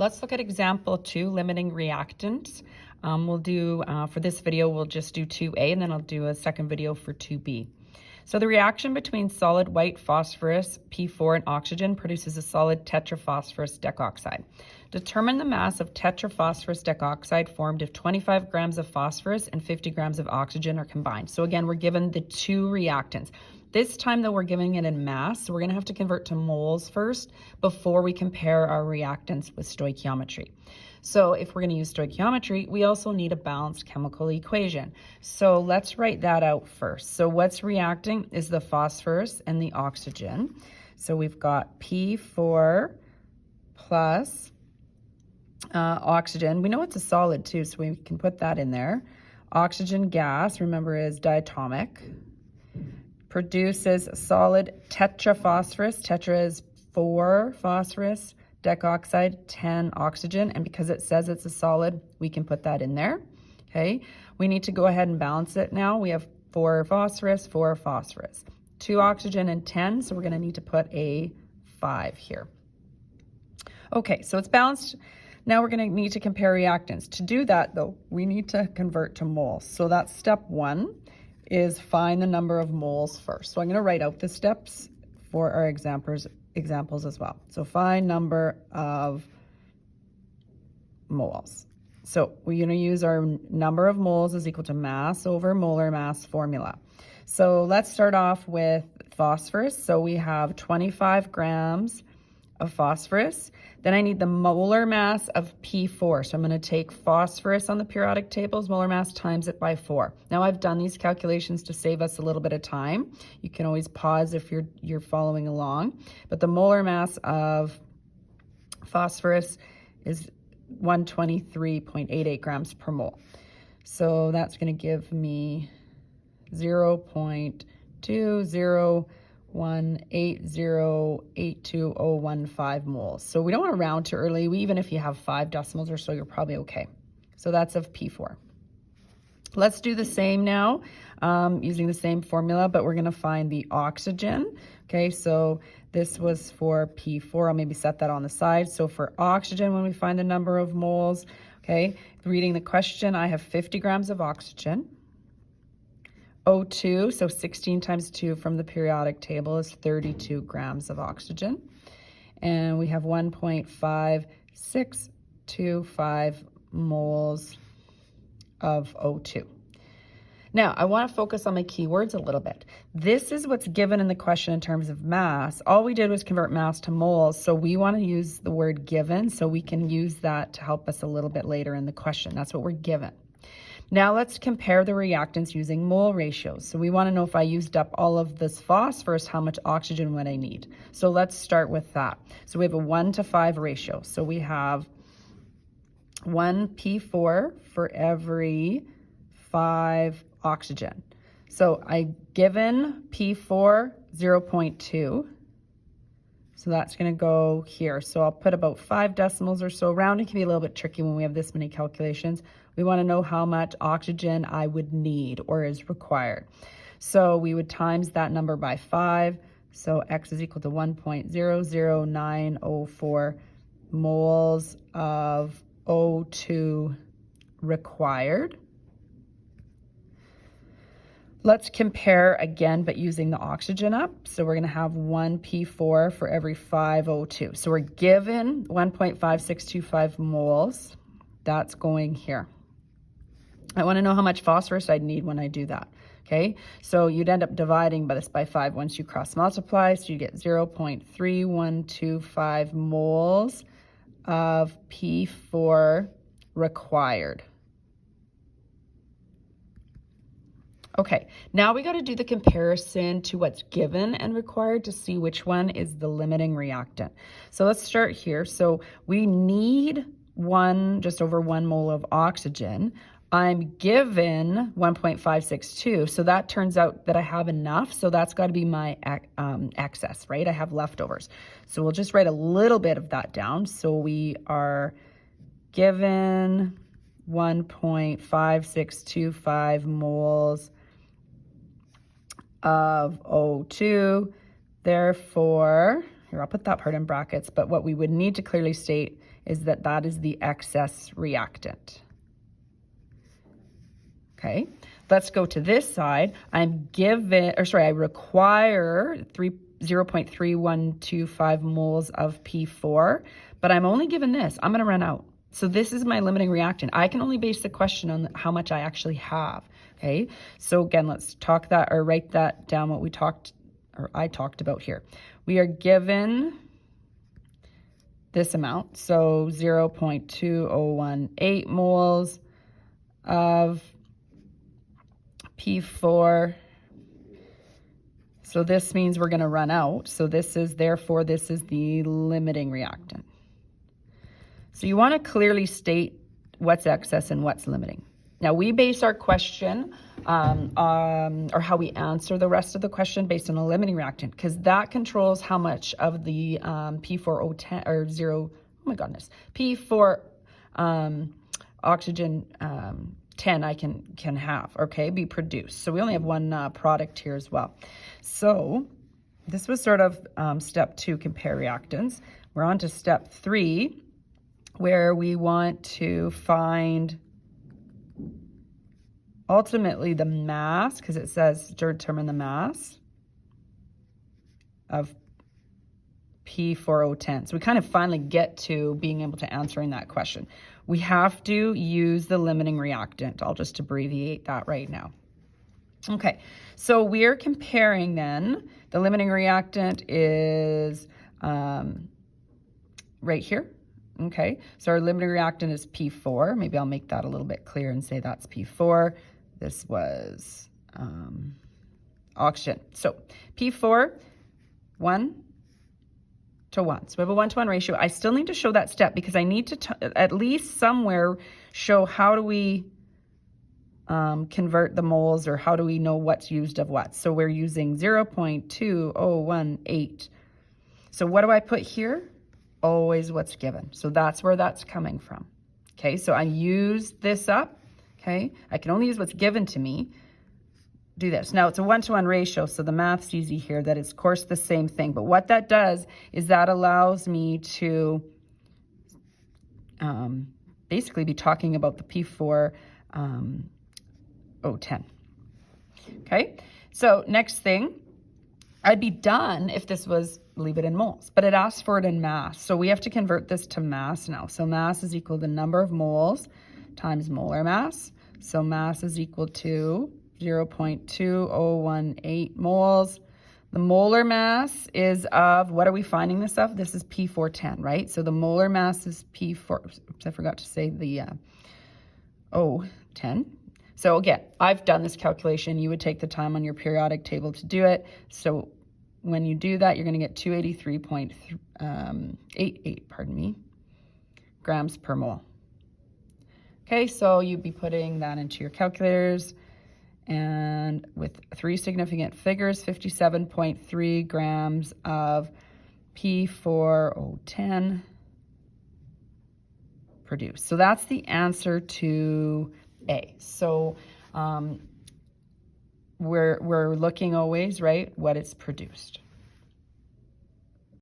Let's look at example 2, limiting reactants. We'll do, for this video, we'll just do 2A, and then I'll do a second video for 2B. So the reaction between solid white phosphorus, P4, and oxygen produces a solid tetraphosphorus decoxide. Determine the mass of tetraphosphorus decoxide formed if 25 grams of phosphorus and 50 grams of oxygen are combined. So again, we're given the two reactants. This time, though, we're giving it in mass, so we're going to have to convert to moles first before we compare our reactants with stoichiometry. So if we're going to use stoichiometry, we also need a balanced chemical equation. So let's write that out first. So what's reacting is the phosphorus and the oxygen. So we've got P4 plus oxygen. We know it's a solid too, so we can put that in there. Oxygen gas, remember, is diatomic. Produces solid tetraphosphorus. Tetra is 4 phosphorus, decoxide, 10 oxygen, and because it says it's a solid, we can put that in there. Okay, we need to go ahead and balance it now. We have 4 phosphorus, 2 oxygen, and 10, so we're going to need to put a 5 here. Okay, so it's balanced. Now we're going to need to compare reactants. To do that, though, we need to convert to moles. So that's step 1, is find the number of moles first. So I'm going to write out the steps for our examples as well. So find number of moles. So we're going to use our number of moles is equal to mass over molar mass formula. So let's start off with phosphorus. So we have 25 grams of phosphorus. Then I need the molar mass of P4. So I'm going to take phosphorus on the periodic tables, molar mass, times it by 4. Now I've done these calculations to save us a little bit of time. You can always pause if you're following along. But the molar mass of phosphorus is 123.88 grams per mole. So that's going to give me 0.201808215 moles. So we don't want to round too early. Even if you have 5 decimals or so, you're probably okay. So that's of P4. Let's do the same now using the same formula, but we're going to find the oxygen. Okay, so this was for P4. I'll maybe set that on the side. So for oxygen, when we find the number of moles, okay, reading the question, I have 50 grams of oxygen. O2, so 16 times 2 from the periodic table is 32 grams of oxygen. And we have 1.5625 moles of O2. Now, I want to focus on my keywords a little bit. This is what's given in the question in terms of mass. All we did was convert mass to moles, so we want to use the word given, so we can use that to help us a little bit later in the question. That's what we're given. Now let's compare the reactants using mole ratios. So we want to know if I used up all of this phosphorus, how much oxygen would I need? So let's start with that. So we have a 1:5 ratio. So we have 1 P4 for every 5 oxygen. So I given P4 0.2. So that's going to go here. So I'll put about 5 decimals or so. Rounding can be a little bit tricky when we have this many calculations. We want to know how much oxygen I would need or is required. So we would times that number by 5. So X is equal to 1.00904 moles of O2 required. Let's compare again, but using the oxygen up. So we're going to have 1 P4 for every 5 O2. So we're given 1.5625 moles. That's going here. I want to know how much phosphorus I'd need when I do that. Okay, so you'd end up dividing this by 5 once you cross multiply. So you get 0.3125 moles of P4 required. Okay, now we got to do the comparison to what's given and required to see which one is the limiting reactant. So let's start here. So we need just over 1 mole of oxygen. I'm given 1.562, so that turns out that I have enough, so that's got to be my excess, right? I have leftovers. So we'll just write a little bit of that down. So we are given 1.5625 moles of O2. Therefore, Here, I'll put that part in brackets, but what we would need to clearly state is that that is the excess reactant. Okay, let's go to this side. I require 0.3125 moles of P4, but I'm only given this. I'm going to run out. So this is my limiting reactant. I can only base the question on how much I actually have. Okay, so again, let's talk that or write that down, what I talked about here. We are given this amount, so 0.2018 moles of P4. So this means we're going to run out. So therefore this is the limiting reactant. So you want to clearly state what's excess and what's limiting. Now we base our question or how we answer the rest of the question based on a limiting reactant, because that controls how much of the P4O10 or P4 oxygen 10 I can have, okay, be produced. So we only have one product here as well. So this was sort of step 2, compare reactants. We're on to step 3, where we want to find ultimately the mass, because it says determine the mass of P4O10. So we kind of finally get to being able to answering that question. We have to use the limiting reactant. I'll just abbreviate that right now. Okay, so we're comparing then, the limiting reactant is right here. Okay, so our limiting reactant is P4. Maybe I'll make that a little bit clearer and say that's P4. This was oxygen. So P4, 1 to 1. So we have a 1-to-1 ratio. I still need to show that step because I need to at least somewhere show how do we convert the moles, or how do we know what's used of what. So we're using 0.2018. So what do I put here? Always what's given. So that's where that's coming from. Okay, so I use this up. Okay, I can only use what's given to me. Do this. Now it's a 1-to-1 ratio, so the math's easy here, that it's of course the same thing. But what that does is that allows me to basically be talking about the P4 O10. Okay, so next thing, I'd be done if this was leave it in moles, but it asks for it in mass. So we have to convert this to mass now. So mass is equal to the number of moles times molar mass. So mass is equal to 0.2018 moles. The molar mass is of, what are we finding this of? This is P410, right? So the molar mass is P4, oops, I forgot to say the O10. So again, I've done this calculation. You would take the time on your periodic table to do it. So when you do that, you're going to get 283.88, grams per mole. Okay, so you'd be putting that into your calculators, and with 3 significant figures, 57.3 grams of P4O10 produced. So that's the answer to A. So we're looking always, right, what it's produced.